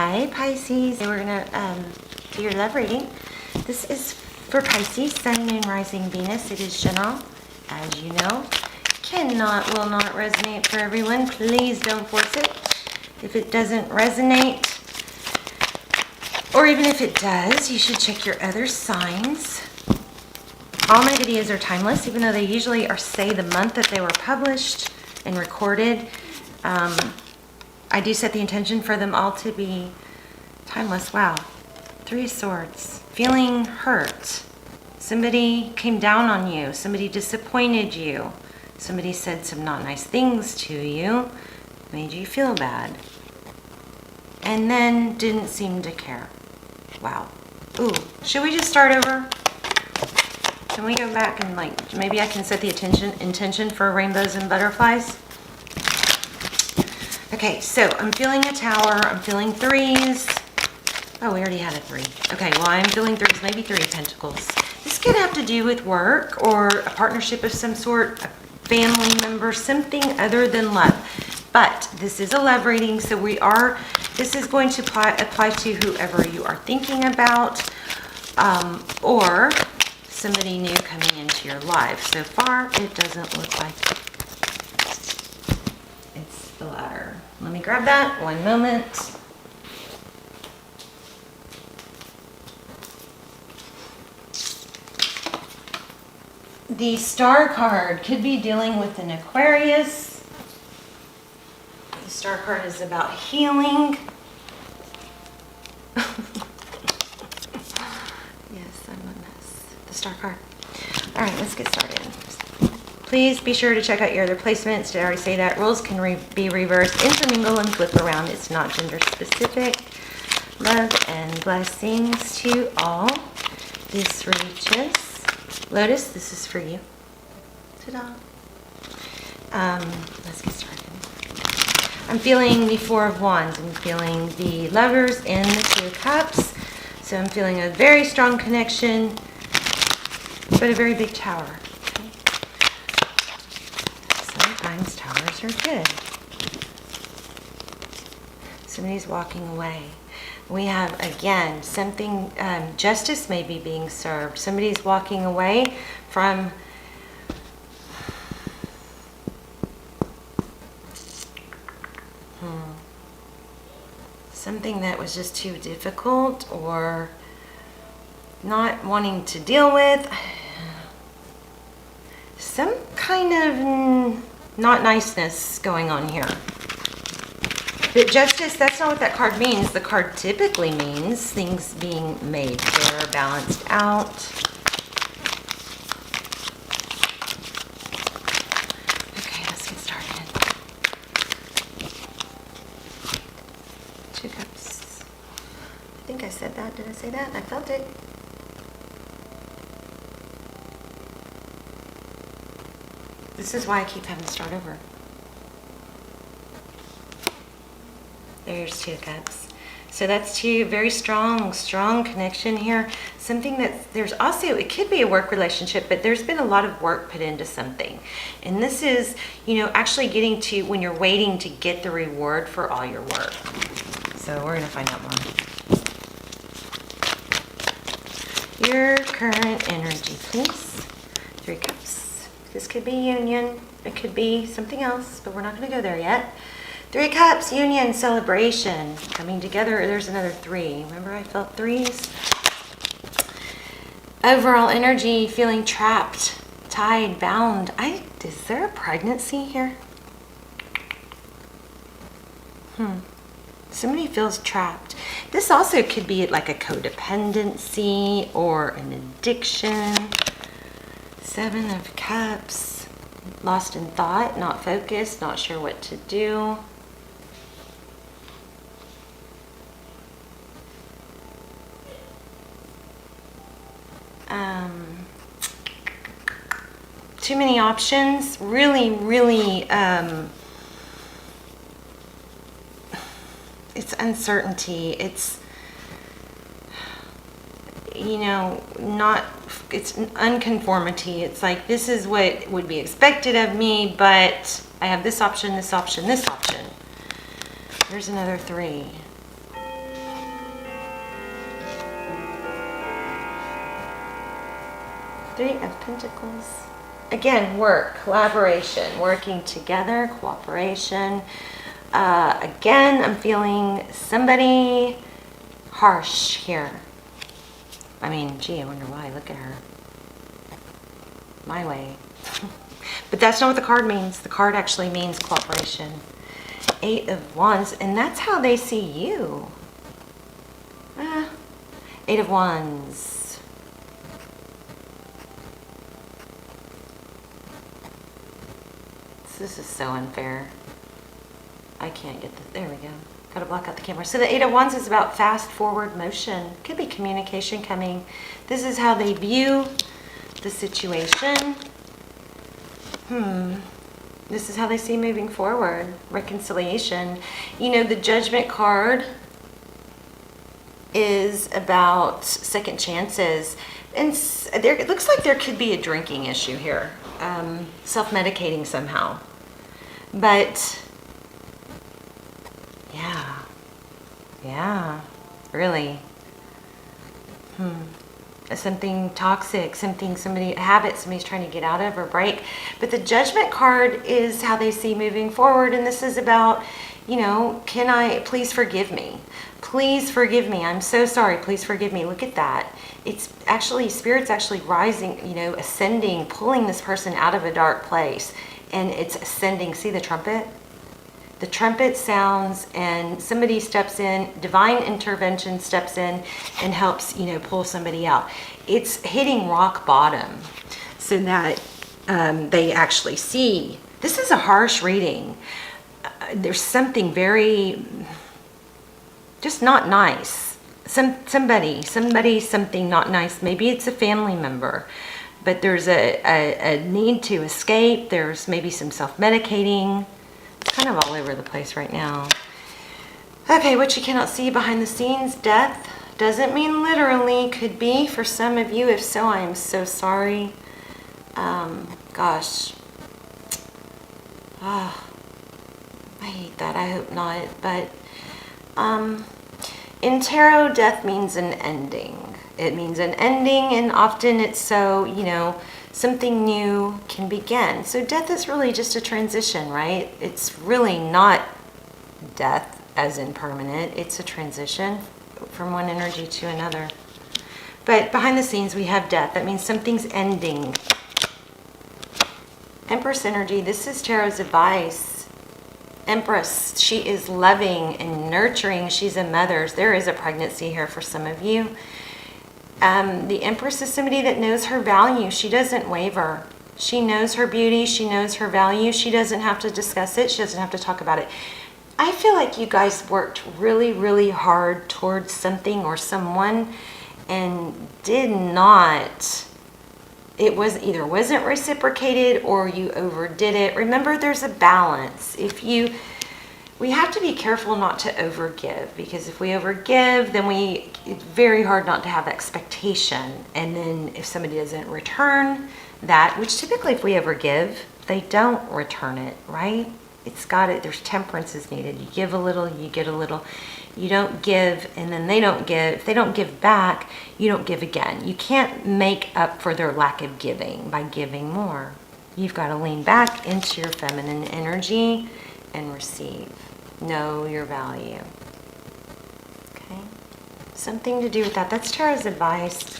Hi Pisces, we're going to do your love reading. This is for Pisces, Sun, Moon, Rising, Venus. It is general, as you know. Will not resonate for everyone. Please don't force it. If it doesn't resonate, or even if it does, you should check your other signs. All my videos are timeless, even though they usually say the month that they were published and recorded. I do set the intention for them all to be timeless. Wow. 3 of Swords. Feeling hurt. Somebody came down on you. Somebody disappointed you. Somebody said some not nice things to you. Made you feel bad. And then didn't seem to care. Wow. Ooh. Should we just start over? Can we go back and maybe I can set the intention for rainbows and butterflies? Okay, so I'm feeling a tower. I'm feeling 3s. Oh, we already had a 3. Okay, well, I'm feeling 3s, maybe 3 of Pentacles. This could have to do with work or a partnership of some sort, a family member, something other than love. But this is a love reading, so this is going to apply to whoever you are thinking about, or somebody new coming into your life. So far, it doesn't look like it's the latter. Let me grab that. One moment. The Star card could be dealing with an Aquarius. The Star card is about healing. Yes, I'm a mess. The Star card. All right, let's get started. Please be sure to check out your other placements. Did I already say that? Rules can be reversed, intermingle, and flip around. It's not gender specific. Love and blessings to all. This reaches. Lotus, this is for you. Ta-da. Let's get started. I'm feeling the 4 of Wands. I'm feeling the Lovers and the 2 of Cups. So I'm feeling a very strong connection, but a very big tower. Okay. Sometimes towers are good. Somebody's walking away. We have, again, something, justice may be being served. Somebody's walking away from something that was just too difficult or not wanting to deal with. Some kind of not niceness going on here. But justice, that's not what that card means. The card typically means things being made fair, balanced out. Okay, let's get started. 2 Cups. I think I said that. Did I say that? I felt it. This is why I keep having to start over. There's 2 Cups. So that's 2 very strong connection here. Something that there's also, it could be a work relationship, but there's been a lot of work put into something. And this is, actually getting to when you're waiting to get the reward for all your work. So we're going to find out more. Your current energy, please. 3 Cups. This could be union. It could be something else, but we're not going to go there yet. 3 Cups, union, celebration, coming together. There's another 3. Remember I felt 3s? Overall energy, feeling trapped, tied, bound. Is there a pregnancy here? Somebody feels trapped. This also could be like a codependency or an addiction. 7 of Cups, lost in thought, not focused, not sure what to do. Too many options. Really, it's uncertainty. It's, it's unconformity. It's like, this is what would be expected of me, but I have this option, this option, this option. There's another 3. Three of Pentacles. Again, work, collaboration, working together, cooperation. Again, I'm feeling somebody harsh here. I mean, gee, I wonder why. Look at her. My way. But that's not what the card means. The card actually means cooperation. Eight of Wands, and that's how they see you. Eight of Wands. This is so unfair. I can't get this. There we go. Got to block out the camera. So the Eight of Wands is about fast forward motion. Could be communication coming. This is how they view the situation. This is how they see moving forward. Reconciliation. You know, the Judgment card is about second chances. And there, it looks like there could be a drinking issue here. Self-medicating somehow. But, yeah, really. Something toxic, a habit somebody's trying to get out of or break. But the Judgment card is how they see moving forward, and this is about, you know, please forgive me. Please forgive me. I'm so sorry. Please forgive me. Look at that. It's actually, Spirit's actually rising, you know, ascending, pulling this person out of a dark place, and it's ascending. See the trumpet? The trumpet sounds and somebody steps in, divine intervention steps in and helps, you know, pull somebody out. It's hitting rock bottom so that they actually see. This is a harsh reading. There's something very, just not nice. Something not nice. Maybe it's a family member, but there's a need to escape. There's maybe some self-medicating. It's kind of all over the place right now. Okay, what you cannot see behind the scenes. Death doesn't mean literally. Could be for some of you. If so, I am so sorry. Gosh. I hate that. I hope not. But in tarot, death means an ending. It means an ending, and often it's so, you know, something new can begin. So death is really just a transition, right? It's really not death as in permanent. It's a transition from one energy to another. But behind the scenes, we have death. That means something's ending. Empress energy. This is tarot's advice. Empress, she is loving and nurturing. She's a mother. There is a pregnancy here for some of you. The Empress is somebody that knows her value. She doesn't waver. She knows her beauty. She knows her value. She doesn't have to discuss it. She doesn't have to talk about it. I feel like you guys worked really, really hard towards something or someone and did not. It was either wasn't reciprocated or you overdid it. Remember, there's a balance. We have to be careful not to overgive, because if we overgive, then it's very hard not to have expectation. And then if somebody doesn't return that, which typically if we overgive, they don't return it, right? There's temperance is needed. You give a little, you get a little. You don't give, and then they don't give. If they don't give back, you don't give again. You can't make up for their lack of giving by giving more. You've got to lean back into your feminine energy and receive. Know your value. Okay? Something to do with that. That's tarot's advice.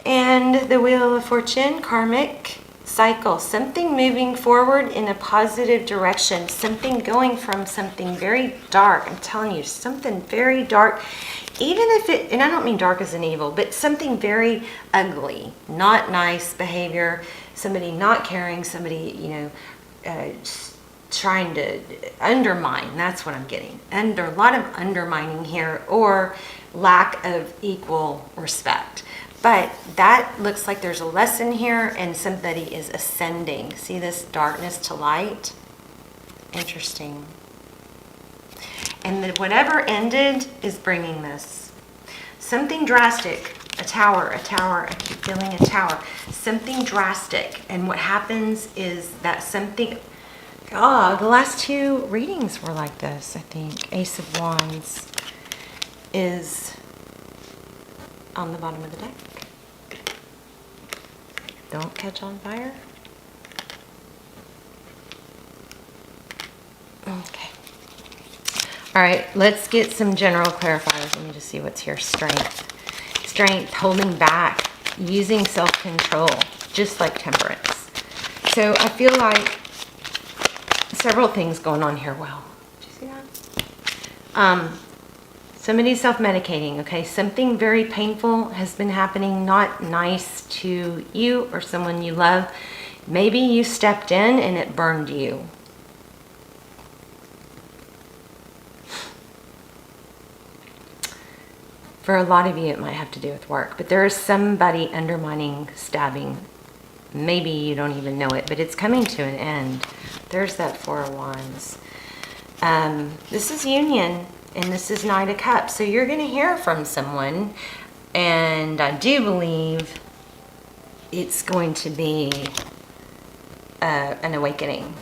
And the Wheel of Fortune, karmic cycle. Something moving forward in a positive direction. Something going from something very dark. I'm telling you, something very dark. Even if and I don't mean dark as an evil, but something very ugly. Not nice behavior. Somebody not caring. Somebody, you know, trying to undermine. That's what I'm getting. And there are a lot of undermining here, or lack of equal respect. But that looks like there's a lesson here, and somebody is ascending. See this darkness to light? Interesting. And then whatever ended is bringing this. Something drastic. A tower. I keep feeling a tower. Something drastic. And what happens is that something... Oh, the last two readings were like this, I think. Ace of Wands is on the bottom of the deck. Don't catch on fire. Okay. All right, let's get some general clarifiers. Let me just see what's here. Strength. Strength, holding back, using self-control, just like temperance. So I feel like several things going on here. Wow. Did you see that? Somebody's self-medicating, okay? Something very painful has been happening, not nice to you or someone you love. Maybe you stepped in and it burned you. For a lot of you, it might have to do with work, but there is somebody undermining, stabbing. Maybe you don't even know it, but it's coming to an end. There's that Four of Wands. This is union, and this is Knight of Cups. So you're going to hear from someone, and I do believe it's going to be an awakening.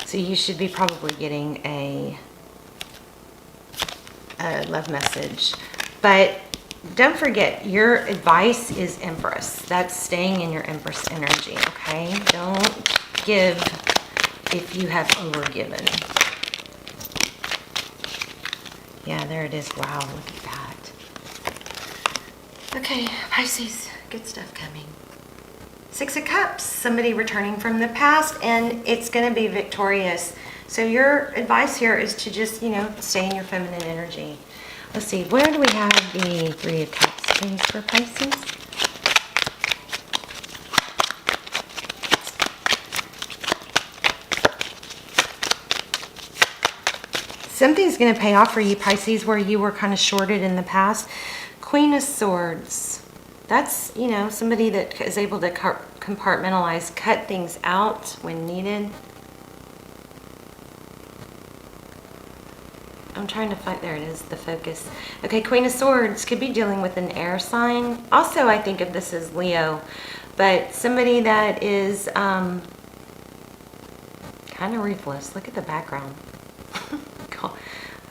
So you should be probably getting a love message. But don't forget, your advice is Empress. That's staying in your Empress energy, okay? Don't give if you have overgiven. Yeah, there it is. Wow, look at that. Okay, Pisces, good stuff coming. Six of Cups, somebody returning from the past, and it's going to be victorious. So your advice here is to just, stay in your feminine energy. Let's see, where do we have the Three of Cups, please, for Pisces? Something's going to pay off for you, Pisces, where you were kind of shorted in the past. Queen of Swords. That's, somebody that is able to compartmentalize, cut things out when needed. I'm trying to find, there it is, the focus. Okay, Queen of Swords could be dealing with an air sign. Also, I think of this as Leo, but somebody that is kind of ruthless. Look at the background.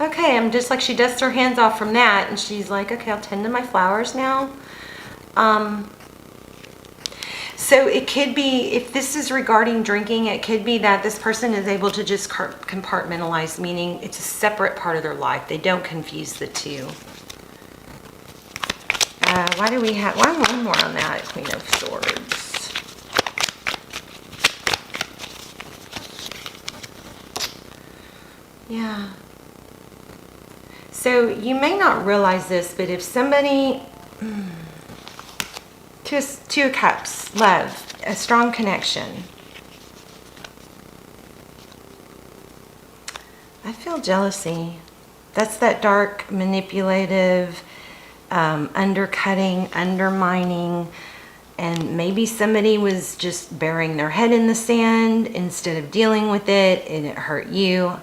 Okay, I'm just like, she dusts her hands off from that, and she's like, okay, I'll tend to my flowers now. So it could be, if this is regarding drinking, it could be that this person is able to just compartmentalize, meaning it's a separate part of their life. They don't confuse the two. Why do we have, one more on that, Queen of Swords. Yeah. So you may not realize this, but if somebody... Two of Cups, love, a strong connection. I feel jealousy. That's that dark, manipulative, undercutting, undermining, and maybe somebody was just burying their head in the sand instead of dealing with it, and it hurt you.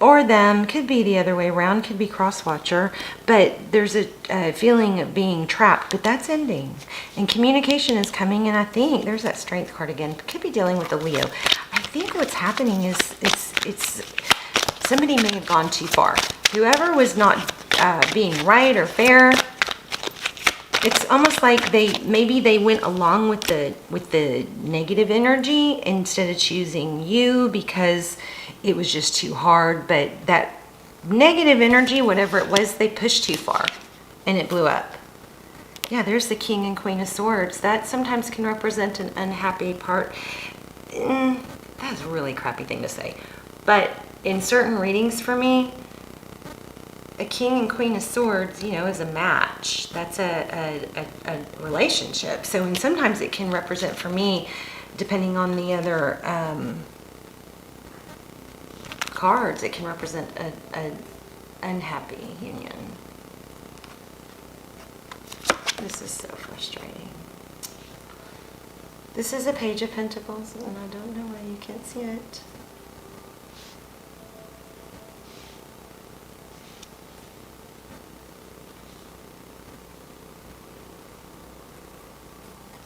Or them, could be the other way around, could be cross-watcher, but there's a feeling of being trapped, but that's ending. And communication is coming, and I think, there's that Strength card again, could be dealing with the Leo. I think what's happening is, it's somebody may have gone too far. Whoever was not being right or fair, it's almost like maybe they went along with the negative energy instead of choosing you because it was just too hard. But that negative energy, whatever it was, they pushed too far and it blew up. Yeah, there's the King and Queen of Swords. That sometimes can represent an unhappy part. That's a really crappy thing to say. But in certain readings for me, a King and Queen of Swords, is a match. That's a relationship. So, and sometimes it can represent for me, depending on the other cards, it can represent an unhappy union. This is so frustrating. This is a Page of Pentacles, and I don't know why you can't see it.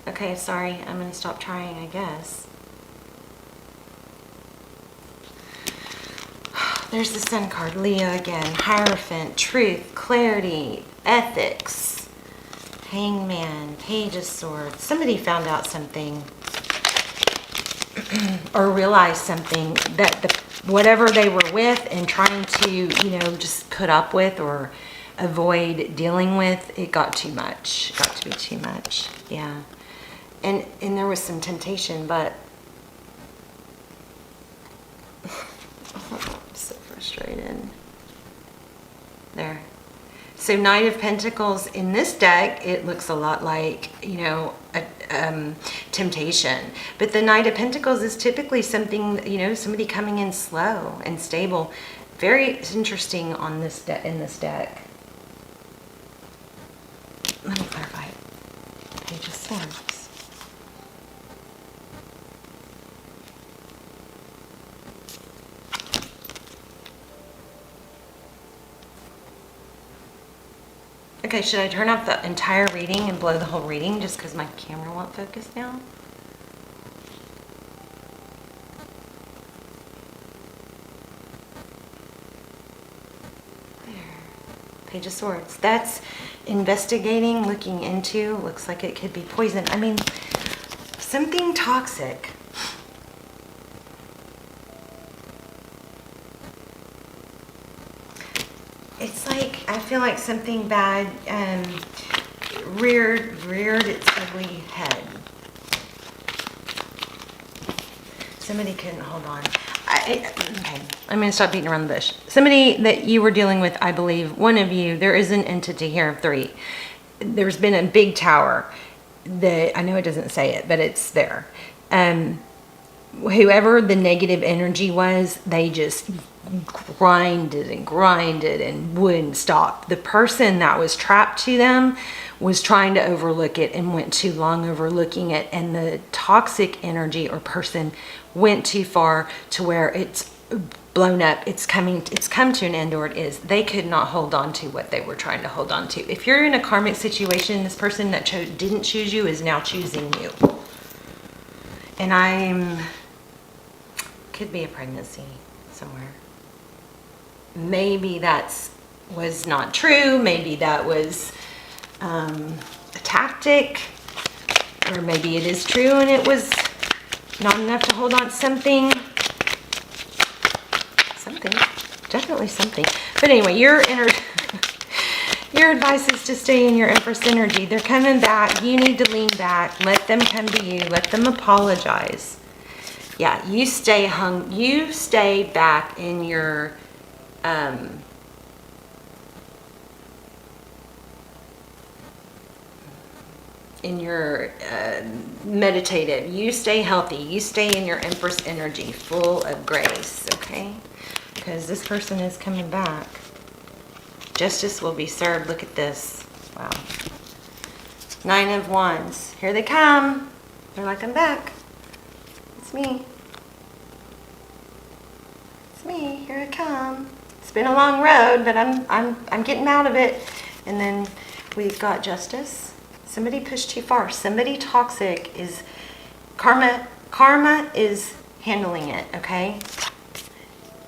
Okay, sorry, I'm going to stop trying, I guess. There's the Sun card, Leo again, Hierophant, truth, clarity, ethics, Hangman, Page of Swords. Somebody found out something or realized something that whatever they were with and trying to, just put up with or avoid dealing with, it got too much. It got to be too much. Yeah. And there was some temptation, but I'm so frustrated. There. So Knight of Pentacles in this deck, it looks a lot like, temptation. But the Knight of Pentacles is typically something, somebody coming in slow and stable. Very interesting on this in this deck. Let me clarify. Page of Swords. Okay, should I turn off the entire reading and blow the whole reading just because my camera won't focus now? There. Page of Swords. That's investigating, looking into. Looks like it could be poison. I mean, something toxic. It's like, I feel like something bad reared its ugly head. Somebody couldn't hold on. Okay, I'm going to stop beating around the bush. Somebody that you were dealing with, I believe, one of you, there is an entity here of 3. There's been a big tower that, I know it doesn't say it, but it's there. Whoever the negative energy was, they just grinded and wouldn't stop. The person that was trapped to them was trying to overlook it and went too long overlooking it, and the toxic energy or person went too far to where it's blown up. It's come to an end, or it is. They could not hold on to what they were trying to hold on to. If you're in a karmic situation, this person that didn't choose you is now choosing you. And could be a pregnancy somewhere. Maybe was not true. Maybe that was a tactic, or maybe it is true and it was not enough to hold on to something. Definitely something. But anyway, your advice is to stay in your Empress energy. They're coming back. You need to lean back. Let them come to you. Let them apologize. Yeah, you stay back in your meditative. You stay healthy. You stay in your Empress energy, full of grace, okay? Because this person is coming back. Justice will be served. Look at this. Wow. 9 of Wands. Here they come. They're like, I'm back. It's me. It's me. Here I come. It's been a long road, but I'm getting out of it. And then we've got Justice. Somebody pushed too far. Somebody toxic is karma is handling it, okay?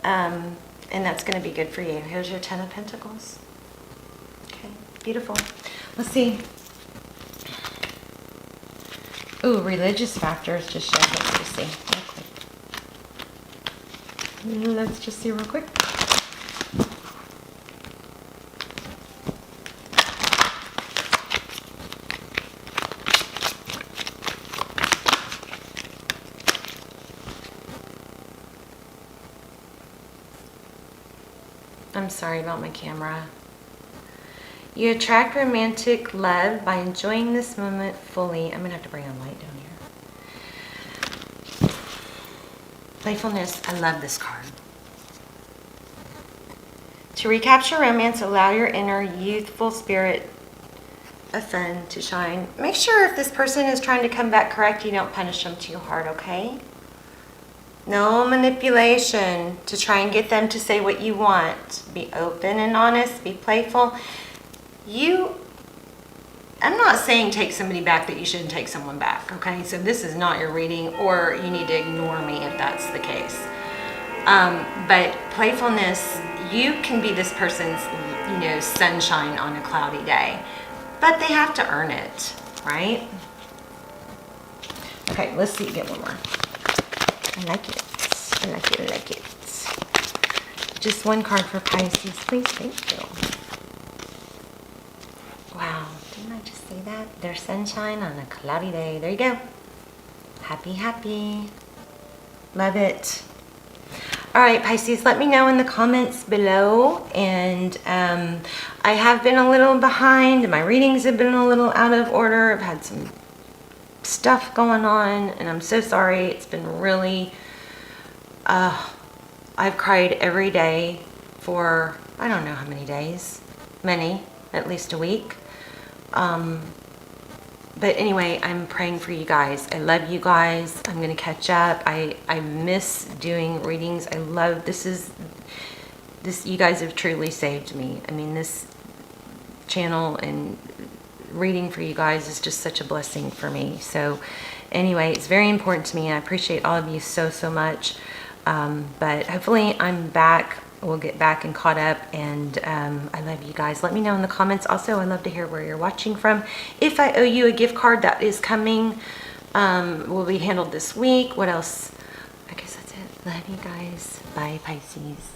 And that's going to be good for you. Here's your 10 of Pentacles. Okay, beautiful. Let's see. Ooh, religious factors just showed. Let's just see real quick. Let's just see real quick. I'm sorry about my camera. You attract romantic love by enjoying this moment fully. I'm going to have to bring a light down here. Playfulness. I love this card. To recapture romance, allow your inner youthful spirit of fun to shine. Make sure if this person is trying to come back correct, you don't punish them too hard, okay? No manipulation to try and get them to say what you want. Be open and honest. Be playful. I'm not saying take somebody back that you shouldn't take someone back, okay? So this is not your reading, or you need to ignore me if that's the case. But playfulness, you can be this person's, sunshine on a cloudy day. but they have to earn it, right? Okay, let's see, get one more. I like it. I like it, I like it. Just one card for Pisces, please. Thank you. Wow, didn't I just say that? There's sunshine on a cloudy day. There you go. Happy, happy. Love it. All right, Pisces, let me know in the comments below. And I have been a little behind. My readings have been a little out of order. I've had some stuff going on, and I'm so sorry. It's been really, I've cried every day for, I don't know how many days. Many, at least a week. But anyway, I'm praying for you guys. I love you guys. I'm going to catch up. I miss doing readings. I love, this, you guys have truly saved me. I mean, this channel and reading for you guys is just such a blessing for me. So anyway, it's very important to me, and I appreciate all of you so, so much. But hopefully I'm back. We'll get back and caught up, and I love you guys. Let me know in the comments. Also, I love to hear where you're watching from. If I owe you a gift card, that is coming, will be handled this week. What else? I guess that's it. Love you guys. Bye, Pisces.